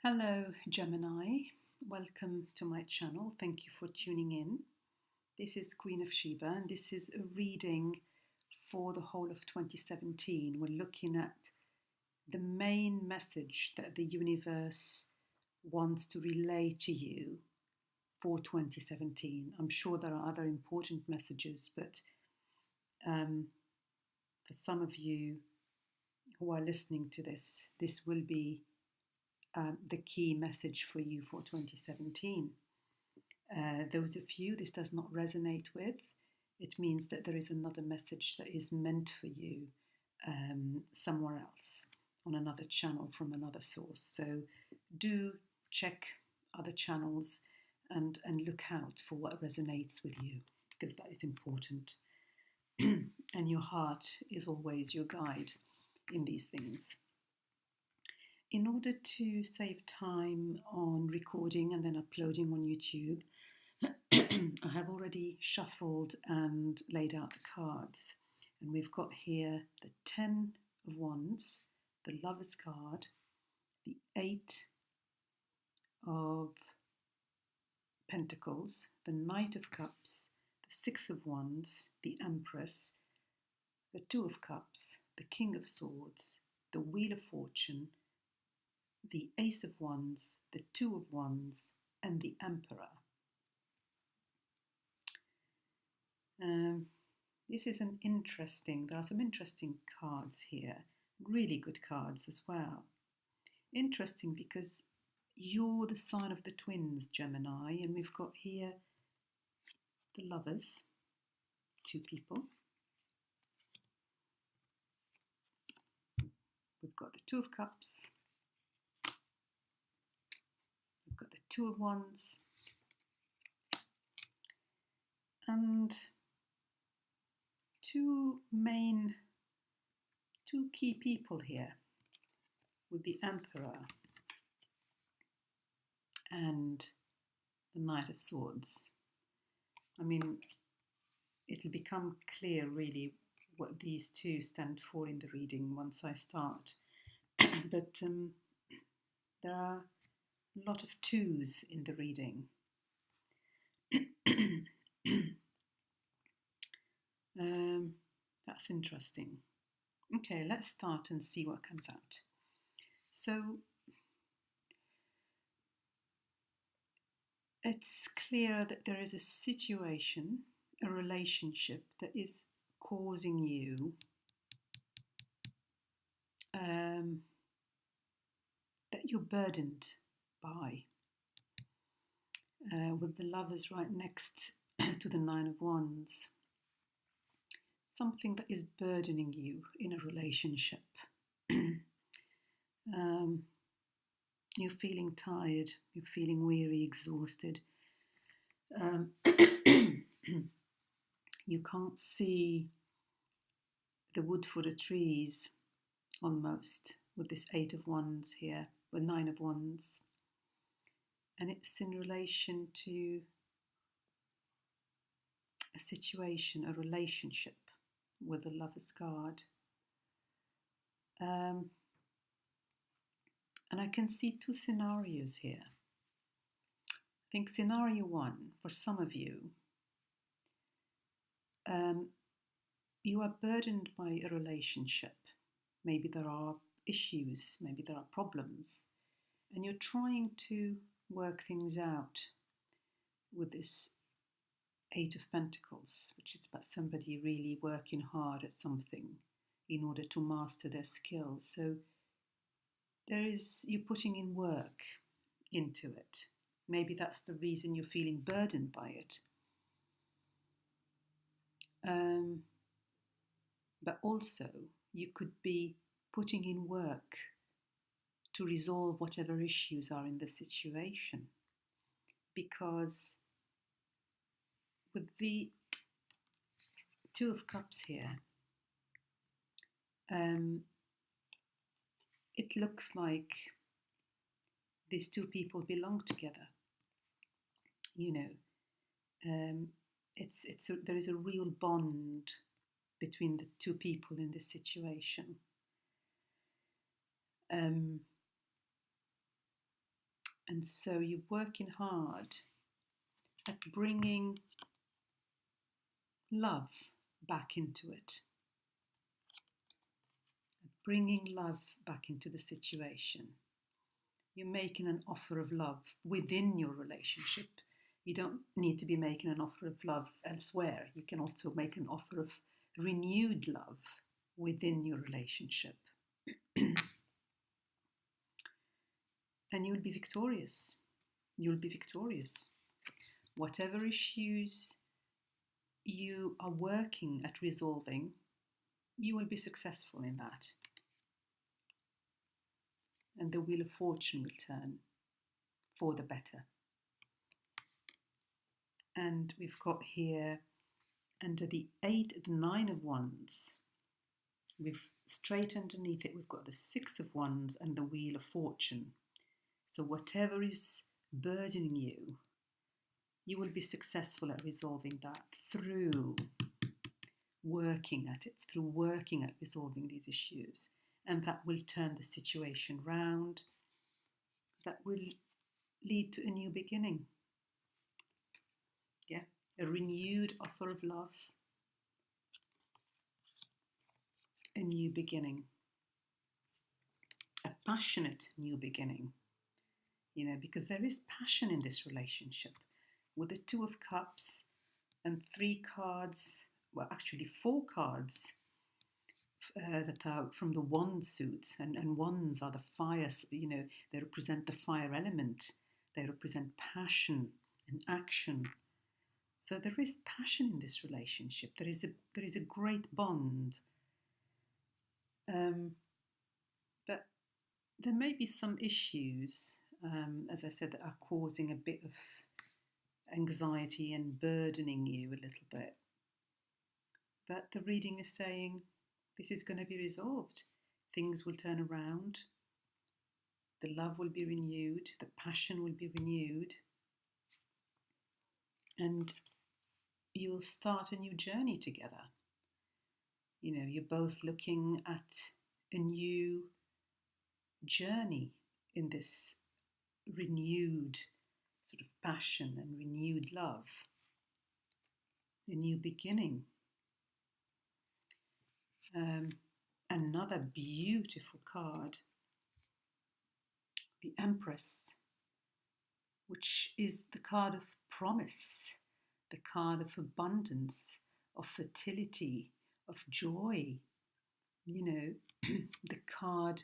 Hello, Gemini. Welcome to my channel. Thank you for tuning in. This is Queen of Sheba, and this is a reading for the whole of 2017. We're looking at the main message that the universe wants to relay to you for 2017. I'm sure there are other important messages, but for some of you who are listening to this, this will be the key message for you for 2017. Those of you this does not resonate with, it means that there is another message that is meant for you somewhere else, on another channel from another source. So do check other channels and look out for what resonates with you, because that is important. And your heart is always your guide in these things. In order to save time on recording and then uploading on YouTube, I have already shuffled and laid out the cards. And we've got here the 10 of Wands, the Lover's card, the 8 of Pentacles, the Knight of Cups, the 6 of Wands, the Empress, the 2 of Cups, the King of Swords, the Wheel of Fortune, the Ace of Wands, the 2 of Wands, and the Emperor. This is there are some interesting cards here, really good cards as well. Interesting because you're the sign of the twins, Gemini, and we've got here the Lovers, 2 people. We've got the 2 of Cups. We've got the 2 of Wands. And two key people here with the Emperor and the Knight of Swords. I mean, it'll become clear really what these two stand for in the reading once I start. But there are a lot of 2s in the reading. That's interesting. Okay, let's start and see what comes out. So it's clear that there is a situation, a relationship that is causing you that you're burdened by, with the Lovers right next to the 9 of Wands. Something that is burdening you in a relationship. You're feeling tired, you're feeling weary, exhausted. You can't see the wood for the trees, almost, with this 8 of Wands here, with 9 of Wands. And it's in relation to a situation, a relationship with the Lover's card. And I can see 2 scenarios here. I think scenario 1, for some of you, you are burdened by a relationship. Maybe there are issues, maybe there are problems, and you're trying to work things out with this 8 of Pentacles, which is about somebody really working hard at something in order to master their skills. So you're putting in work into it. Maybe that's the reason you're feeling burdened by it. But also you could be putting in work to resolve whatever issues are in the situation. Because with the 2 of Cups here, it looks like these 2 people belong together. You know, there is a real bond between the 2 people in this situation. And so you're working hard at bringing love back into it, at bringing love back into the situation. You're making an offer of love within your relationship. You don't need to be making an offer of love elsewhere. You can also make an offer of renewed love within your relationship. And you'll be victorious. You'll be victorious. Whatever issues you are working at resolving, you will be successful in that. And the wheel of fortune will turn for the better. And we've got here, under the 8, the 9 of Wands, we've straight underneath it, we've got the 6 of Wands and the wheel of fortune. So whatever is burdening you, you will be successful at resolving that through working at it, through working at resolving these issues. And that will turn the situation round. That will lead to a new beginning. Yeah, a renewed offer of love, a new beginning, a passionate new beginning. Because there is passion in this relationship. With the 2 of Cups and 3 cards, well, actually 4 cards that are from the wand suit, and wands are the fire, they represent the fire element, they represent passion and action. So there is passion in this relationship, there is a great bond, but there may be some issues, as I said, that are causing a bit of anxiety and burdening you a little bit. But the reading is saying this is going to be resolved. Things will turn around. The love will be renewed. The passion will be renewed. And you'll start a new journey together. You're both looking at a new journey in this renewed sort of passion and renewed love. A new beginning. Another beautiful card, the Empress, which is the card of promise, the card of abundance, of fertility, of joy. The card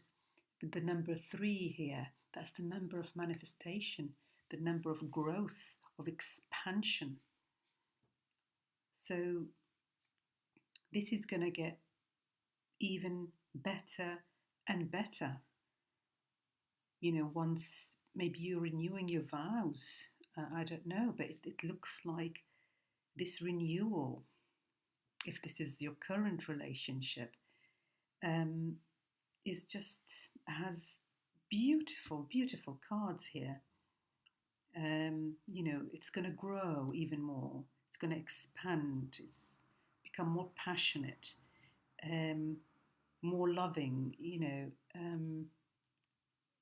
with the number 3 here, that's the number of manifestation, the number of growth, of expansion. So this is going to get even better and better. Once maybe you're renewing your vows, I don't know, but it looks like this renewal, if this is your current relationship, has beautiful, beautiful cards here. It's going to grow even more. It's going to expand. It's become more passionate, more loving.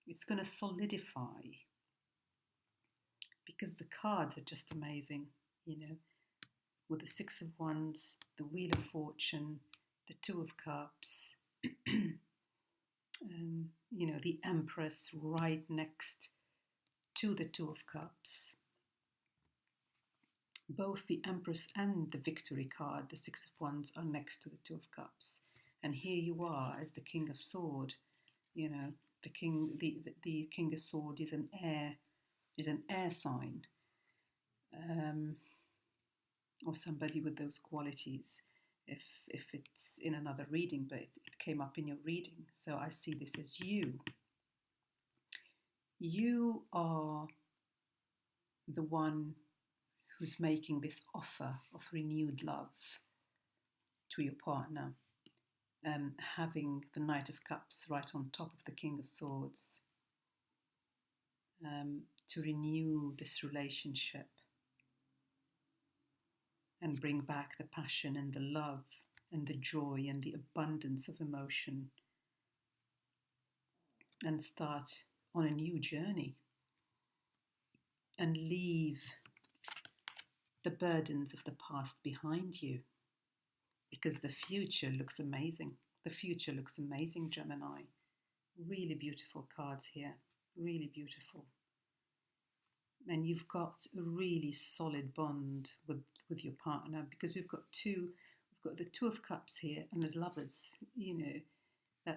It's going to solidify, because the cards are just amazing. With the 6 of Wands, the Wheel of Fortune, the 2 of Cups. The Empress right next to the 2 of Cups. Both the Empress and the Victory card, the 6 of Wands, are next to the 2 of Cups. And here you are as the King of Sword. The King of Sword is an air sign, or somebody with those qualities. If it's in another reading, but it came up in your reading. So I see this as you. You are the one who's making this offer of renewed love to your partner, having the Knight of Cups right on top of the King of Swords, to renew this relationship and bring back the passion and the love and the joy and the abundance of emotion, and start on a new journey. and leave the burdens of the past behind you, because the future looks amazing. The future looks amazing, Gemini. Really beautiful cards here, really beautiful. And you've got a really solid bond with your partner, because we've got the Two of Cups here and the Lovers. You know,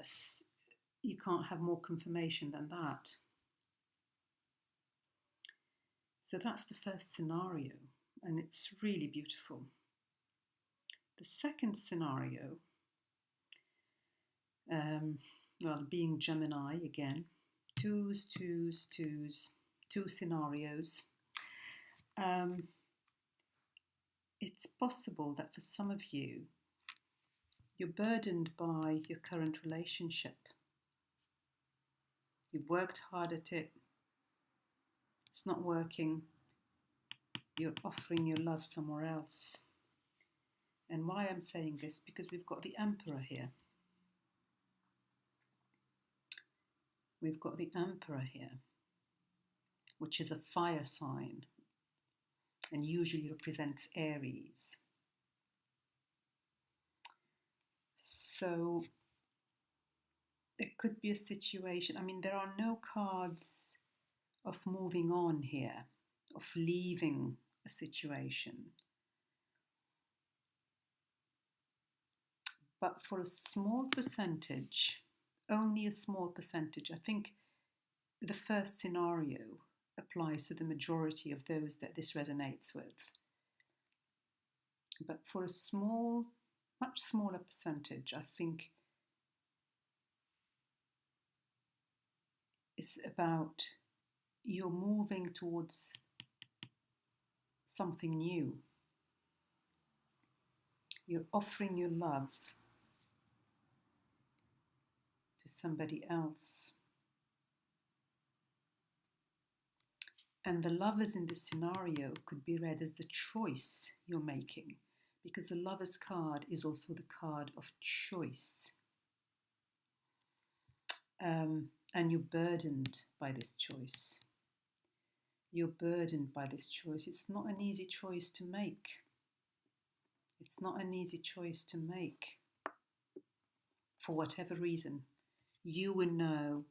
you can't have more confirmation than that. So that's the first scenario, and it's really beautiful. The second scenario, being Gemini again, twos, two scenarios. It's possible that for some of you, you're burdened by your current relationship. You've worked hard at it. It's not working. You're offering your love somewhere else. And why I'm saying this, because we've got the Emperor here. We've got the Emperor here, which is a fire sign and usually represents Aries. So there could be a situation, there are no cards of moving on here, of leaving a situation. But for a small percentage, only a small percentage, I think the first scenario applies to the majority of those that this resonates with. But for a much smaller percentage, I think it's about you're moving towards something new. You're offering your love to somebody else. And the Lovers in this scenario could be read as the choice you're making, because the Lovers card is also the card of choice. And you're burdened by this choice. You're burdened by this choice. It's not an easy choice to make. It's not an easy choice to make. For whatever reason, you will know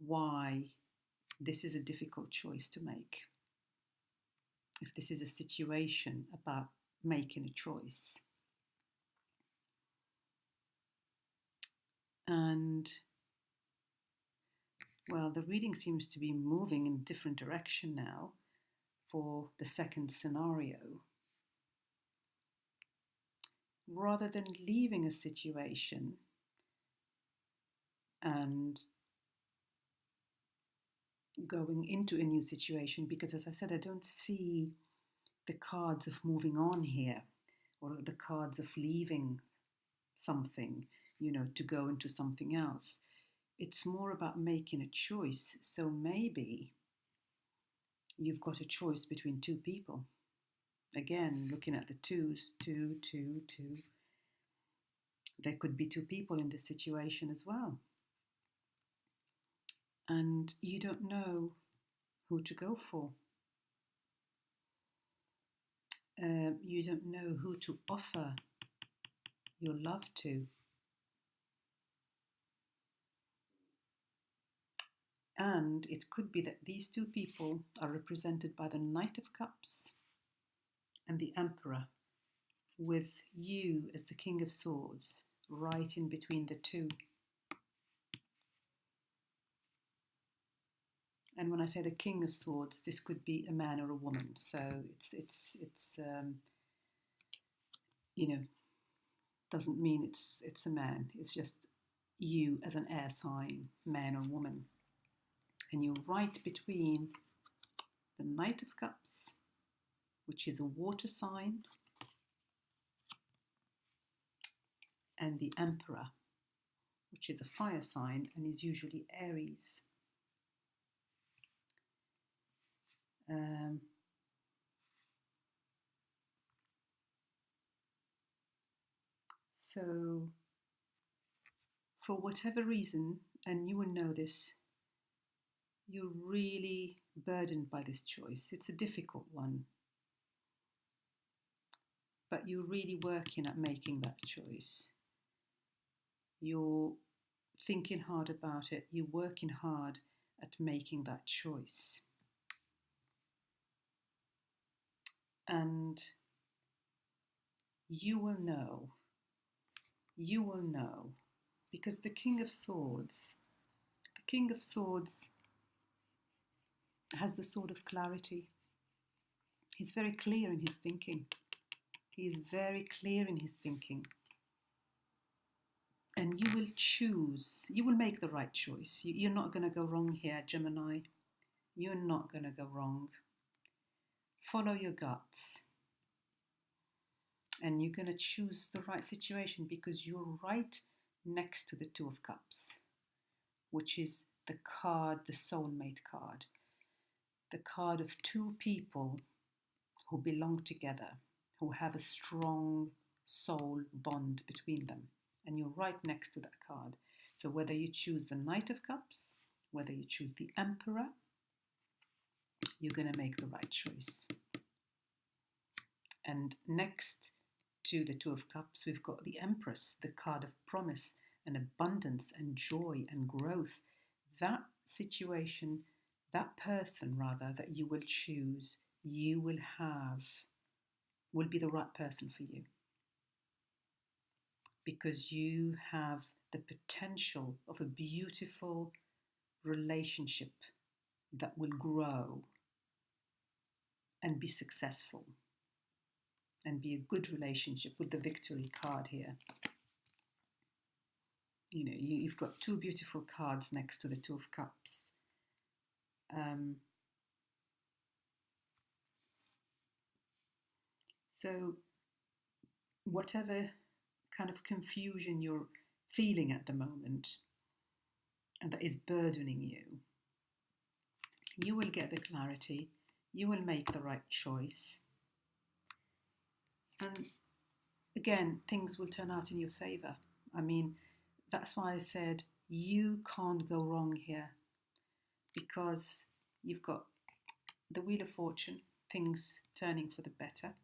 why this is a difficult choice to make. If this is a situation about making a choice. And, well, the reading seems to be moving in a different direction now for the second scenario. Rather than leaving a situation and going into a new situation, because as I said, I don't see the cards of moving on here, or the cards of leaving something, to go into something else. It's more about making a choice. So maybe you've got a choice between two people. Again, looking at the twos, two. There could be two people in this situation as well. And you don't know who to go for. You don't know who to offer your love to. And it could be that these two people are represented by the Knight of Cups and the Emperor, with you as the King of Swords, right in between the two. And when I say the King of Swords, this could be a man or a woman. So it's doesn't mean it's a man. It's just you as an air sign, man or woman. And you're right between the Knight of Cups, which is a water sign, and the Emperor, which is a fire sign and is usually Aries. So for whatever reason, and you will know this, you're really burdened by this choice. It's a difficult one, but you're really working at making that choice. You're thinking hard about it. You're working hard at making that choice. And you will know, because the King of Swords has the sword of clarity. He's very clear in his thinking. He is very clear in his thinking. And you will choose, you will make the right choice. You're not going to go wrong here, Gemini. You're not going to go wrong. Follow your guts. And you're going to choose the right situation because you're right next to the Two of Cups, which is the card, the soulmate card. The card of two people who belong together, who have a strong soul bond between them. And you're right next to that card. So whether you choose the Knight of Cups, whether you choose the Emperor, you're going to make the right choice. And next to the Two of Cups, we've got the Empress, the card of promise and abundance and joy and growth. That situation, that person rather, that you will choose, you will be the right person for you. Because you have the potential of a beautiful relationship that will grow and be successful and be a good relationship with the Victory card here. You know, you've got two beautiful cards next to the Two of Cups. So whatever kind of confusion you're feeling at the moment and that is burdening you, you will get the clarity, you will make the right choice. And again, things will turn out in your favor. I mean, that's why I said you can't go wrong here, because you've got the Wheel of Fortune, things turning for the better.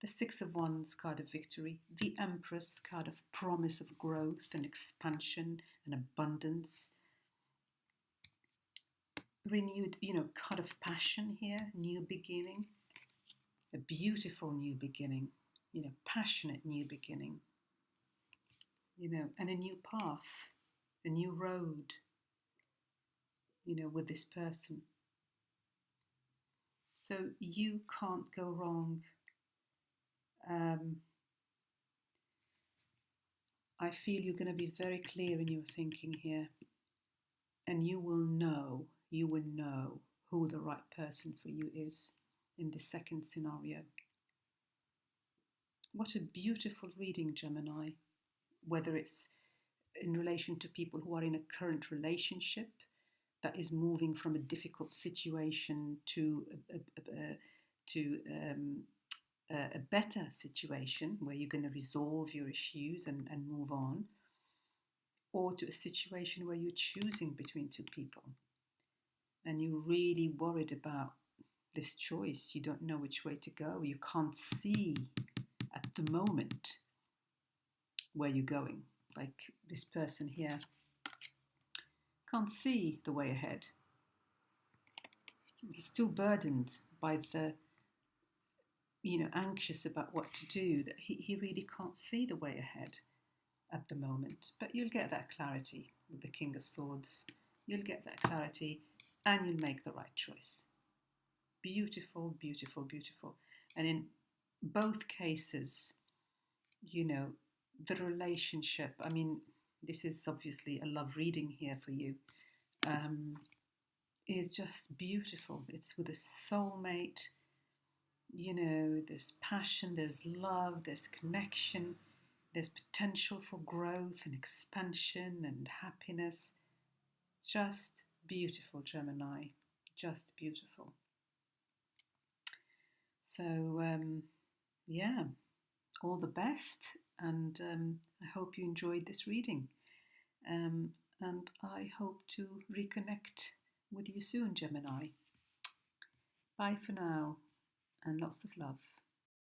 The Six of Wands, card of victory. The Empress, card of promise of growth and expansion and abundance. Renewed, card of passion here, new beginning. A beautiful new beginning, passionate new beginning. And a new path, a new road, with this person. So you can't go wrong. I feel you're going to be very clear in your thinking here. And you will know who the right person for you is in the second scenario. What a beautiful reading, Gemini. Whether it's in relation to people who are in a current relationship that is moving from a difficult situation to a better situation where you're going to resolve your issues and move on, or to a situation where you're choosing between two people and you're really worried about this choice. You don't know which way to go. You can't see at the moment where you're going. Like this person here can't see the way ahead. He's still burdened by the, anxious about what to do, that he really can't see the way ahead at the moment. But you'll get that clarity with the King of Swords. You'll get that clarity and you'll make the right choice. Beautiful, beautiful, beautiful. And in both cases, the relationship, I mean, this is obviously a love reading here for you, is just beautiful. It's with a soulmate, there's passion, there's love, there's connection, there's potential for growth and expansion and happiness. Just beautiful, Gemini. Just beautiful. So, all the best, and I hope you enjoyed this reading. and I hope to reconnect with you soon, Gemini. Bye for now, and lots of love.